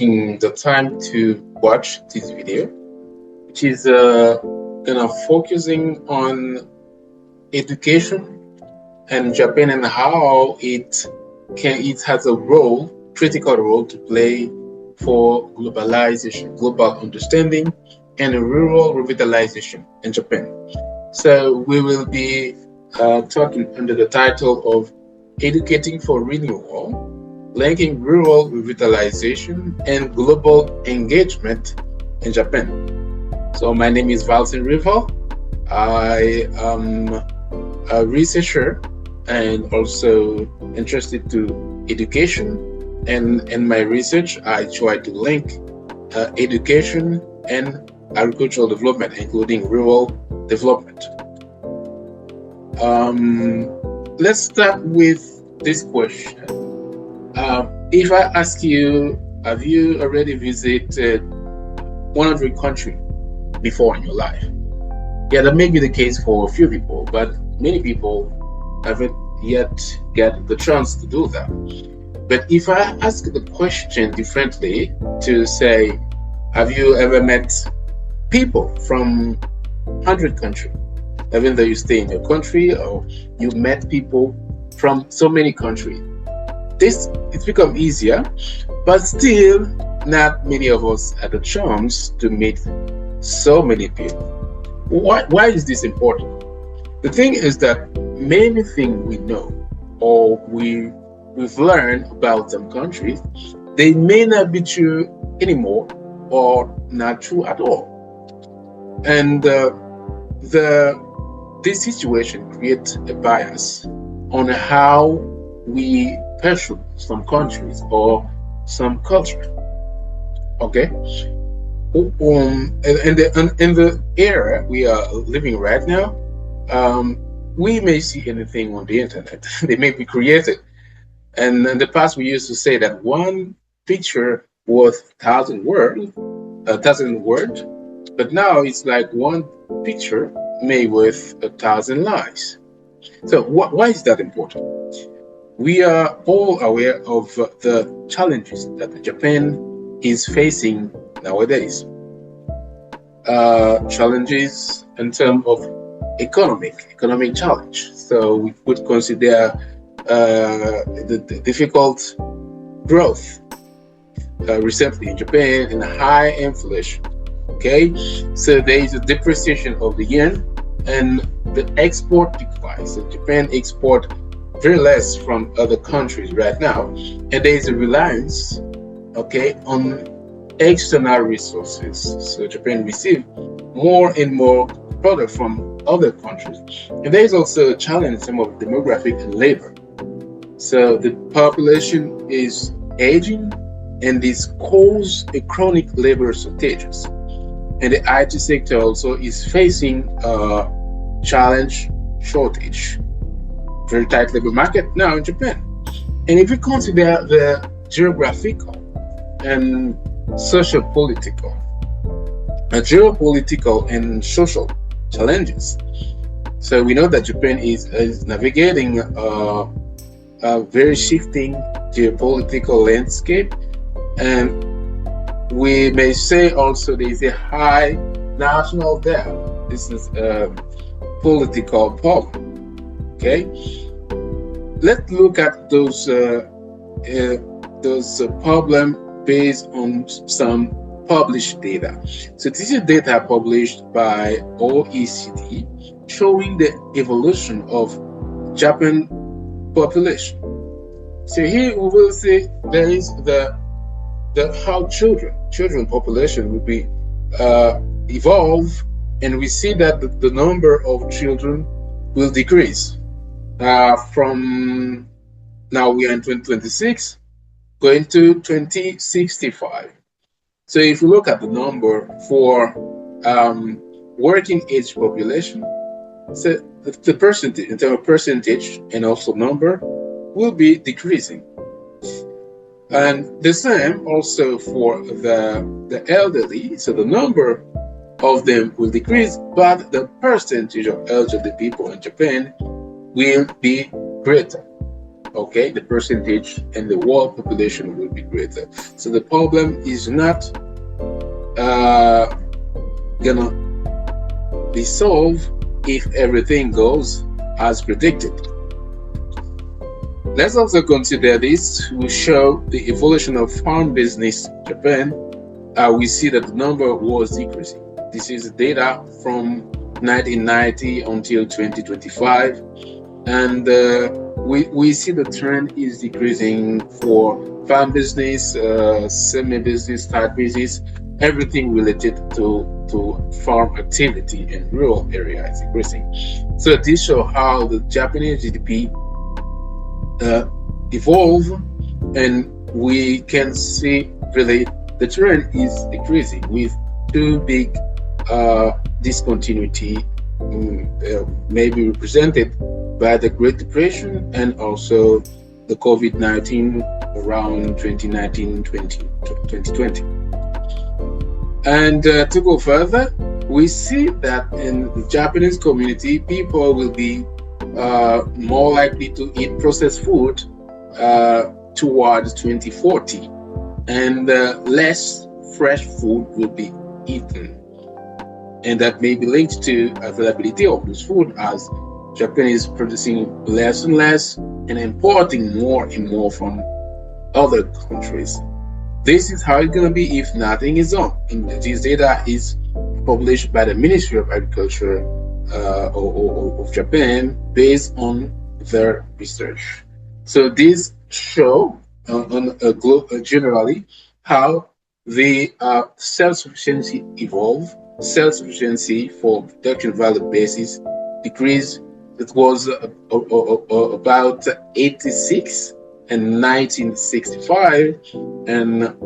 taking the time to watch this video, which is focusing on education and Japan and how it has a critical role to play for globalization, global understanding, and rural revitalization in Japan. So we will be talking under the title of Educating for Renewal, linking rural revitalization and global engagement in Japan. So my name is Valsin Rival. I am a researcher and also interested to education. And in my research, I try to link education and agricultural development, including rural development. Let's start with this question. If I ask you, have you already visited 100 countries before in your life? Yeah, that may be the case for a few people, but many people haven't yet get the chance to do that. But if I ask the question differently to say, have you ever met people from 100 countries? Even though you stay in your country or you met people from so many countries, it's become easier, but still not many of us had the chance to meet so many people. Why is this important? The thing is that many things we know or we've learned about some countries, they may not be true anymore or not true at all. And this situation creates a bias on how we perceive some countries or some culture. Okay? In the era we are living right now, we may see anything on the internet. They may be created. And in the past, we used to say that one picture worth thousand words, but now it's like one picture may worth 1,000 lies. So why is that important? We are all aware of the challenges that Japan is facing nowadays. Challenges in terms of economic challenge. So we could consider the difficult growth recently in Japan and high inflation. Okay, so there is a depreciation of the yen and the export declines. So Japan export very less from other countries right now, and there is a reliance, okay, on external resources. So Japan receives more and more product from other countries, and there is also a challenge in terms of demographic and labor. So the population is aging, and this causes a chronic labor shortages. And the IT sector also is facing a shortage, very tight labor market now in Japan. And if we consider the geographical and geopolitical and social challenges, so we know that Japan is navigating a very shifting geopolitical landscape, and we may say also there is a high national debt. This is a political problem. Okay, let's look at those problems based on some published data. So this is data published by OECD showing the evolution of Japan population. So here we will see there is the how children population will be evolve, and we see that the number of children will decrease from now we are in 2026 going to 2065. So if you look at the number for working age population, so the percentage in terms of percentage and also number will be decreasing. And the same also for the elderly. So the number of them will decrease, but the percentage of elderly people in Japan will be greater. Okay, the percentage and the world population will be greater. So the problem is not uh, gonna be solved if everything goes as predicted. Let's also consider this to show the evolution of farm business in Japan. We see that the number was decreasing. This is data from 1990 until 2025, and we see the trend is decreasing for farm business, semi-business, type business, everything related to farm activity in rural area is decreasing. So this shows how the Japanese GDP evolve, and we can see really the trend is decreasing with two big discontinuity, maybe represented by the Great Depression and also the COVID-19 around 2019, 2020. And to go further, we see that in the Japanese community, people will be more likely to eat processed food towards 2040, and less fresh food will be eaten. And that may be linked to availability of this food, as Japan is producing less and less and importing more and more from other countries. This is how it's going to be if nothing is done. And this data is published by the Ministry of Agriculture of Japan based on their research. So these show generally how the self-sufficiency evolved. Self-sufficiency for production value basis decreased. It was about 86 in 1965, and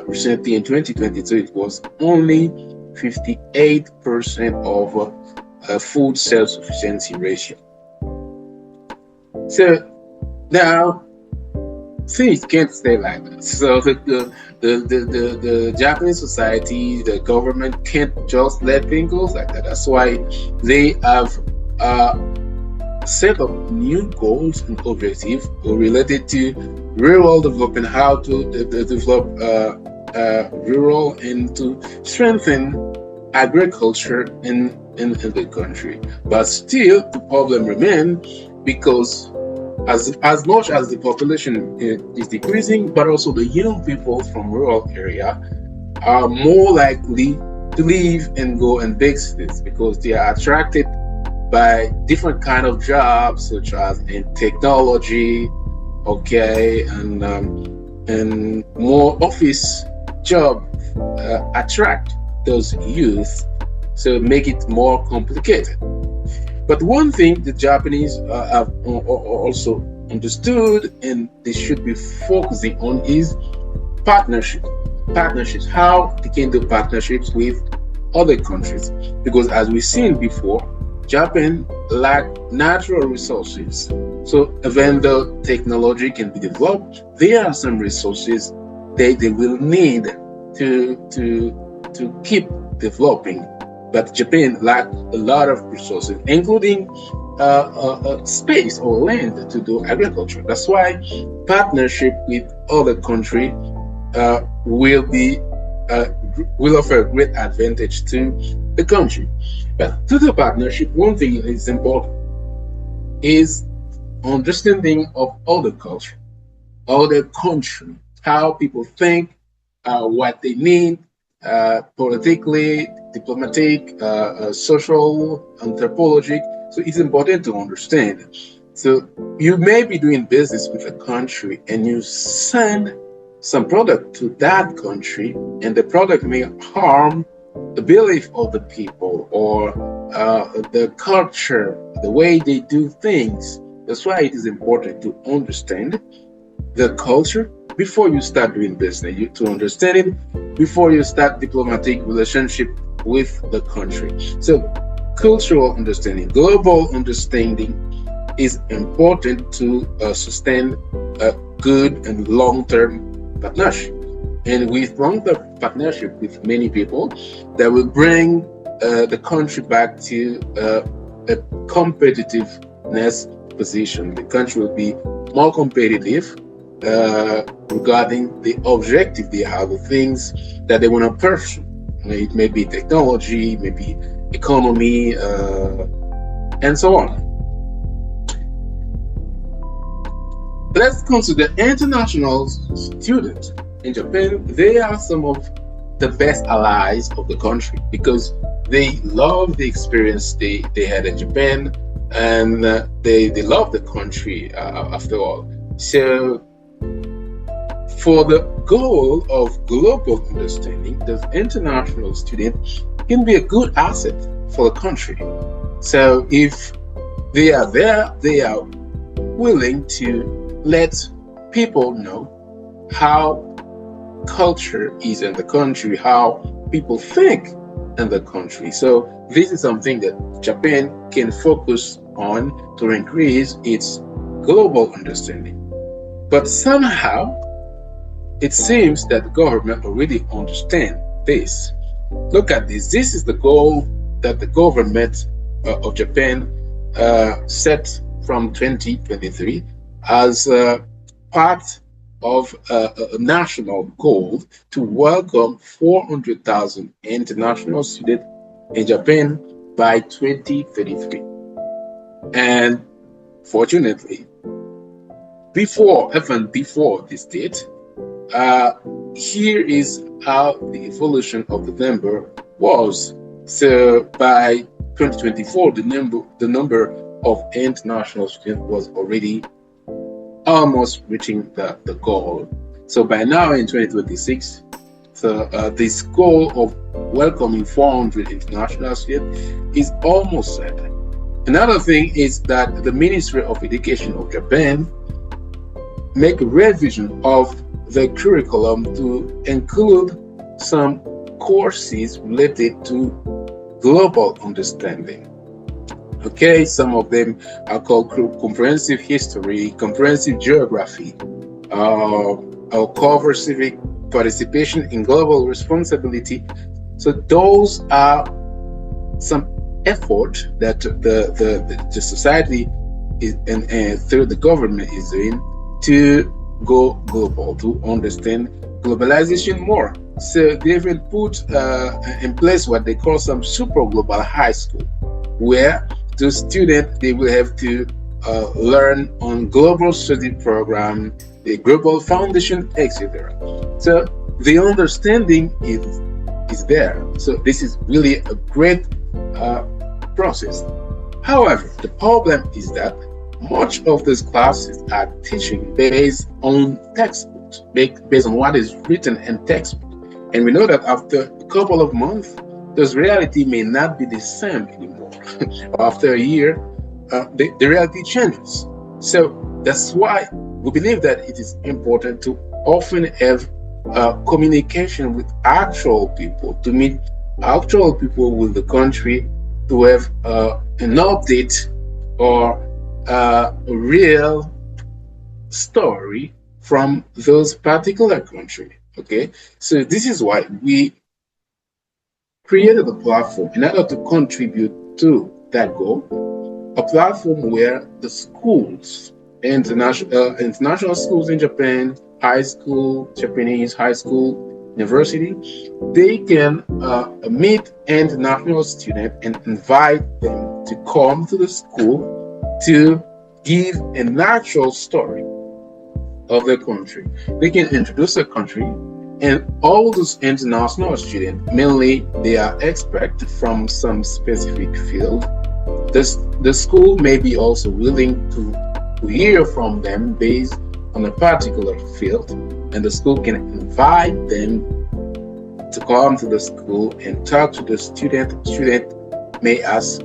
recently in 2022 it was only 58% of food self-sufficiency ratio. So now things can't stay like that. So the Japanese society, the government can't just let things go like that. That's why they have set up new goals and objectives related to rural development, how to develop rural and to strengthen agriculture in the country. But still, the problem remains because as much as the population is decreasing, but also the young people from rural area are more likely to leave and go in big cities because they are attracted by different kind of jobs, such as in technology, okay, and more office job attract those youth, so make it more complicated. But one thing the Japanese have also understood and they should be focusing on is partnerships. Partnerships, how they can do partnerships with other countries. Because as we've seen before, Japan lacks natural resources. So even though technology can be developed, there are some resources they will need to keep developing. But Japan lacks a lot of resources, including space or land to do agriculture. That's why partnership with other countries will offer a great advantage to the country. But to the partnership, one thing that is important is understanding of other culture, other country, how people think, what they need, politically, diplomatic, social, anthropologic. So it's important to understand. So you may be doing business with a country and you send some product to that country, and the product may harm the belief of the people or the culture, the way they do things. That's why it is important to understand the culture before you start doing business. To understand it before you start diplomatic relationship with the country. So cultural understanding, global understanding is important to sustain a good and long-term partnership. And with long-term partnership with many people, that will bring the country back to a competitiveness position. The country will be more competitive regarding the objective they have, the things that they want to pursue. It may be technology, maybe economy, and so on. Let's consider international students in Japan. They are some of the best allies of the country because they love the experience they had in Japan, and they love the country after all. So, for the goal of global understanding, the international student can be a good asset for the country. So, if they are there, they are willing to let people know how culture is in the country, how people think in the country. So this is something that Japan can focus on to increase its global understanding. But somehow it seems that the government already understands this. Look at this. This is the goal that the government of Japan set from 2023 as part of a national goal to welcome 400,000 international students in Japan by 2033. And fortunately, even before this date, here is how the evolution of the number was. So by 2024, the number of international students was already almost reaching the goal. So by now in 2026, this goal of welcoming 400 international students is almost set. Another thing is that the Ministry of Education of Japan make a revision of the curriculum to include some courses related to global understanding. Okay, some of them are called comprehensive history, comprehensive geography, or cover civic participation in global responsibility. So those are some effort that the society is, and through the government is doing to go global, to understand globalization more. So they even put in place what they call some super global high school, where the students, they will have to learn on global study program, the global foundation, etc. So the understanding is there. So this is really a great process. However, the problem is that much of these classes are teaching based on textbooks, based on what is written in textbooks. And we know that after a couple of months, this reality may not be the same anymore. After a year, the reality changes. So that's why we believe that it is important to often have communication with actual people, to meet actual people with the country, to have an update or a real story from those particular country. Okay, so this is why we created a platform in order to contribute to that goal, a platform where the schools, international schools in Japan, high school, Japanese high school, university, they can meet international students and invite them to come to the school to give a natural story of the country. They can introduce the country, and all those international students, mainly they are experts from some specific field. The school may be also willing to hear from them based on a particular field, and the school can invite them to come to the school and talk to the student. The student may ask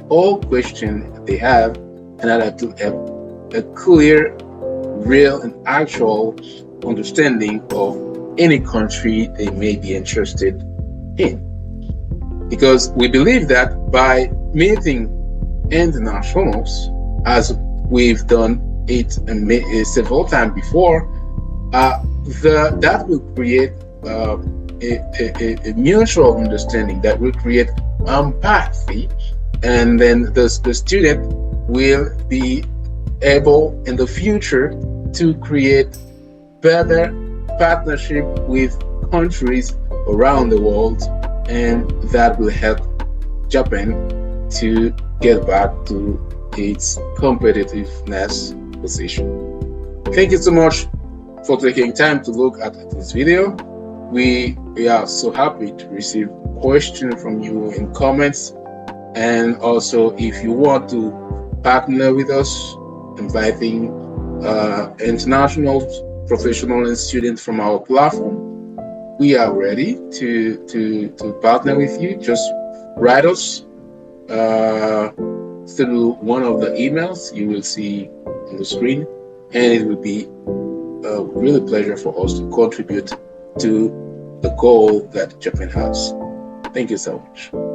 all questions they have in order to have a clear, real, and actual understanding of any country they may be interested in. Because we believe that by meeting internationals, as we've done it several times before, that will create a mutual understanding, that will create empathy, and then the student will be able in the future to create better partnership with countries around the world, and that will help Japan to get back to its competitiveness position. Thank you so much for taking time to look at this video. We are so happy to receive questions from you in comments, and also if you want to partner with us, inviting international professionals and students from our platform, we are ready to partner with you. Just write us through one of the emails you will see on the screen, and it will be a really pleasure for us to contribute to the goal that Japan has. Thank you so much.